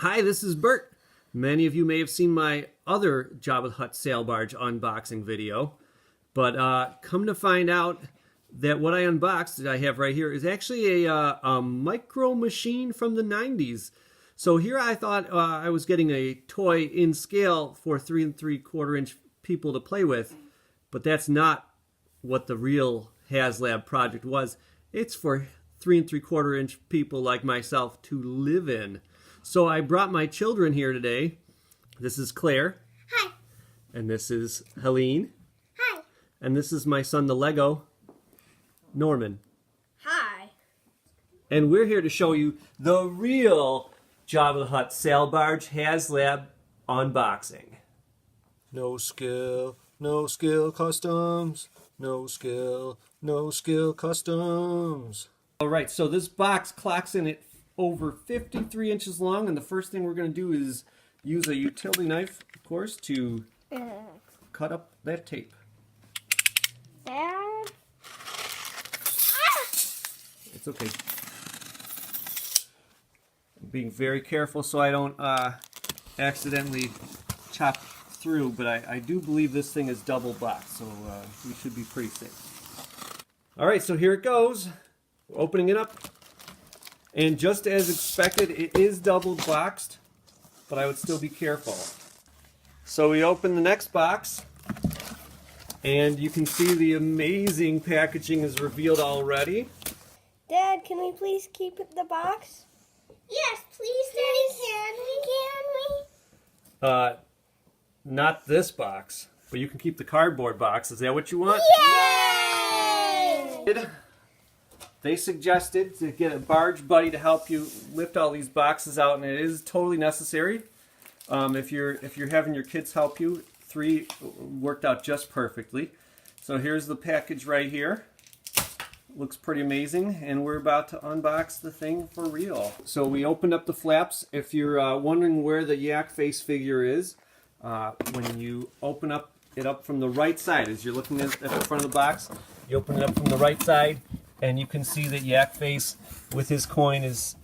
Hi, this is Bert. Many of you may have seen my other Jabba the Hutt Sail Barge unboxing video, but come to find out that what I unboxed that I have right here is actually a Micro Machine from the 90s. So here I thought I was getting a toy in scale for 3 3/4 inch people to play with, but that's not what the real Haslab project was. It's for 3 3/4 inch people like myself to live in. So I brought my children here today. This is Claire. Hi. And this is Helene. Hi. And this is my son, the Lego, Norman. Hi. And we're here to show you the real Jabba the Hutt Sail Barge Haslab unboxing. No skill customs. No skill customs. All right, so this box clocks in at over 53 inches long, and the first thing we're going to do is use a utility knife, of course, to cut up that tape. Dad. It's okay. I'm being very careful so I don't accidentally chop through, but I do believe this thing is double boxed, so we should be pretty safe. All right, so here it goes. We're opening it up. And just as expected, it is double boxed, but I would still be careful. So we open the next box, and you can see the amazing packaging is revealed already. Dad, can we please keep the box? Yes, please, Daddy. Can we? Not this box, but you can keep the cardboard box. Is that what you want? Yay! They suggested to get a barge buddy to help you lift all these boxes out, and it is totally necessary. If you're having your kids help you, 3 worked out just perfectly. So here's the package right here. Looks pretty amazing, and we're about to unbox the thing for real. So we opened up the flaps. If you're wondering where the yak face figure is, when you open it up from the right side, as you're looking at the front of the box, you open it up from the right side, and you can see that Yak Face with his coin is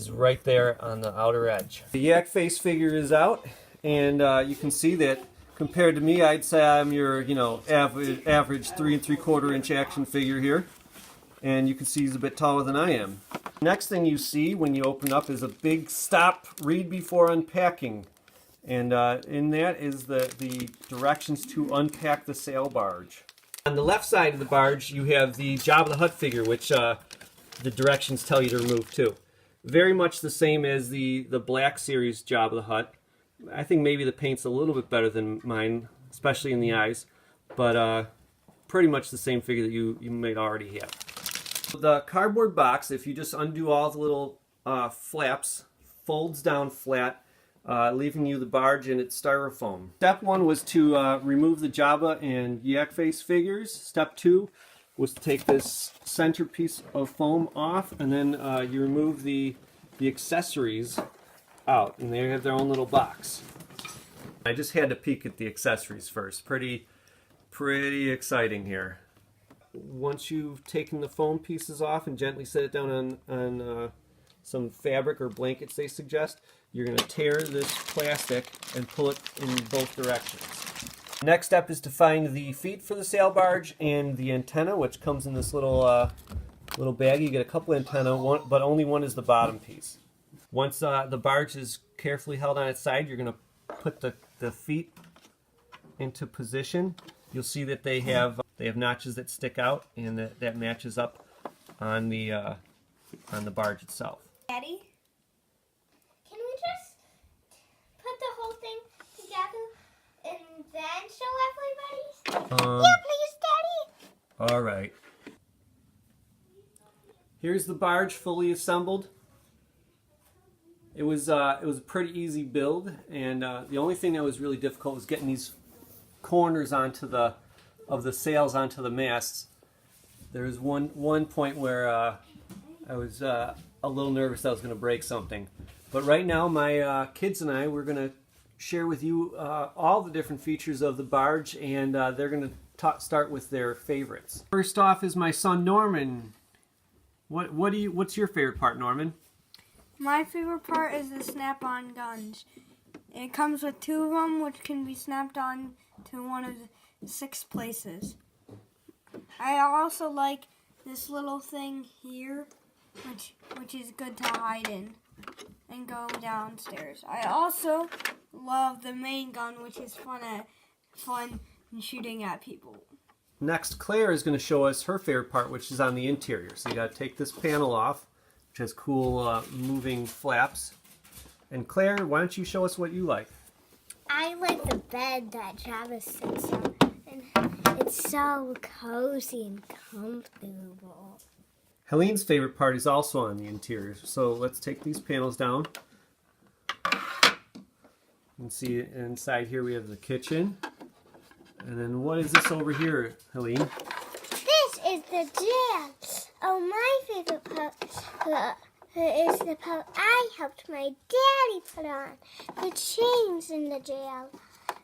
right there on the outer edge. The Yak Face figure is out, and you can see that compared to me, I'd say I'm your average 3 3/4 inch action figure here, and you can see he's a bit taller than I am. Next thing you see when you open up is a big stop, read before unpacking, and in that is the directions to unpack the sail barge. On the left side of the barge, you have the Jabba the Hutt figure, which the directions tell you to remove too. Very much the same as the Black Series Jabba the Hutt. I think maybe the paint's a little bit better than mine, especially in the eyes, but pretty much the same figure that you might already have. The cardboard box, if you just undo all the little flaps, folds down flat, leaving you the barge and its styrofoam. Step 1 was to remove the Jabba and Yak Face figures. Step 2 was to take this center piece of foam off, and then you remove the accessories out, and they have their own little box. I just had to peek at the accessories first. Pretty exciting here. Once you've taken the foam pieces off and gently set it down on some fabric or blankets they suggest, you're going to tear this plastic and pull it in both directions. Next step is to find the feet for the sail barge and the antenna, which comes in this little bag. You get a couple antenna, but only one is the bottom piece. Once the barge is carefully held on its side, you're going to put the feet into position. You'll see that they have notches that stick out, and that matches up on the barge itself. Daddy, can we just put the whole thing together and then show everybody? Yeah, please, Daddy. All right. Here's the barge fully assembled. It was a pretty easy build, and the only thing that was really difficult was getting these corners of the sails onto the masts. There was one point where I was a little nervous I was going to break something. But right now, my kids and we're going to share with you all the different features of the barge, and they're going to start with their favorites. First off is my son Norman. What's your favorite part, Norman? My favorite part is the snap-on guns. It comes with 2 of them, which can be snapped on to one of the 6 places. I also like this little thing here, which is good to hide in and go downstairs. I also love the main gun, which is fun in shooting at people. Next, Claire is going to show us her favorite part, which is on the interior. So you got to take this panel off, which has cool moving flaps. And Claire, why don't you show us what you like? I like the bed that Jabba sits on. And it's so cozy and comfortable. Helene's favorite part is also on the interior. So let's take these panels down. You can see inside here we have the kitchen. And then what is this over here, Helene? This is the jail. Oh, my favorite part is the part I helped my daddy put on. The chains in the jail.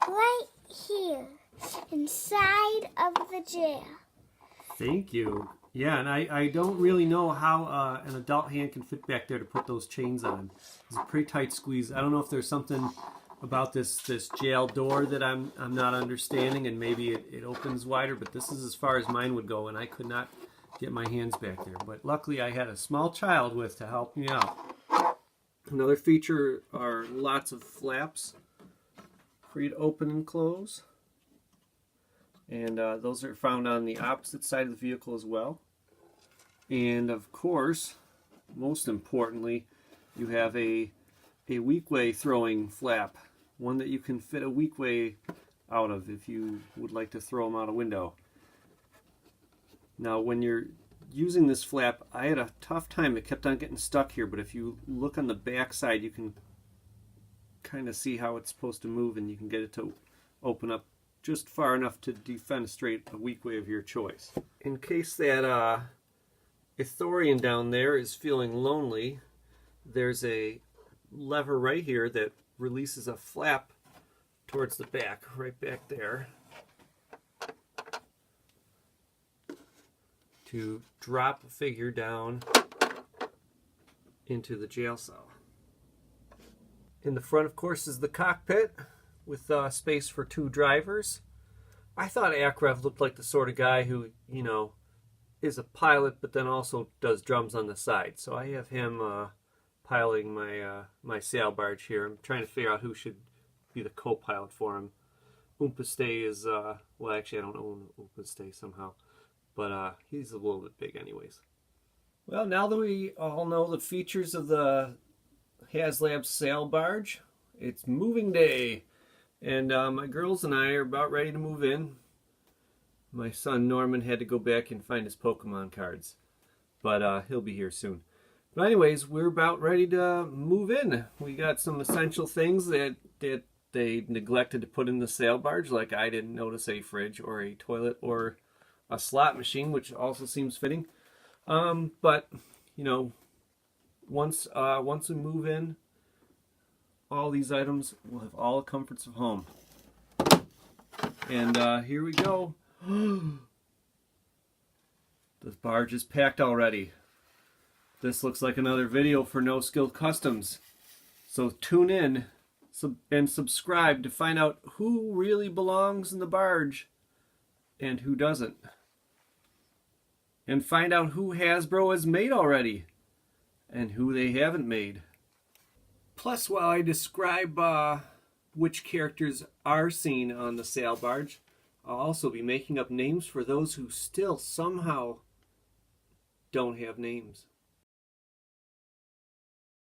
Right here. Inside of the jail. Thank you. Yeah, and I don't really know how an adult hand can fit back there to put those chains on. It's a pretty tight squeeze. I don't know if there's something about this jail door that I'm not understanding, and maybe it opens wider, but this is as far as mine would go, and I could not get my hands back there. But luckily I had a small child with to help me out. Another feature are lots of flaps for you to open and close. And those are found on the opposite side of the vehicle as well. And of course, most importantly, you have a weekway throwing flap. One that you can fit a weekway out of if you would like to throw them out a window. Now when you're using this flap, I had a tough time. It kept on getting stuck here, but if you look on the back side, you can kind of see how it's supposed to move, and you can get it to open up just far enough to defenestrate a weekway of your choice. In case that Ithorian down there is feeling lonely, there's a lever right here that releases a flap towards the back, right back there, to drop a figure down into the jail cell. In the front, of course, is the cockpit with space for 2 drivers. I thought Akrev looked like the sort of guy who, you know, is a pilot but then also does drums on the side. So I have him piloting my sail barge here. I'm trying to figure out who should be the co-pilot for him. Oompastay is, well, actually I don't own Oompastay somehow, but he's a little bit big anyways. Well, now that we all know the features of the Haslab sail barge, it's moving day. And my girls and I are about ready to move in. My son Norman had to go back and find his Pokemon cards, but he'll be here soon. But anyways, we're about ready to move in. We got some essential things that they neglected to put in the sail barge, like I didn't notice a fridge or a toilet or a slot machine, which also seems fitting. But you know, once we move in, all these items will have all the comforts of home. And here we go. The barge is packed already. This looks like another video for No Skill Customs. So tune in and subscribe to find out who really belongs in the barge and who doesn't. And find out who Hasbro has made already and who they haven't made. Plus, while I describe which characters are seen on the sail barge, I'll also be making up names for those who still somehow don't have names.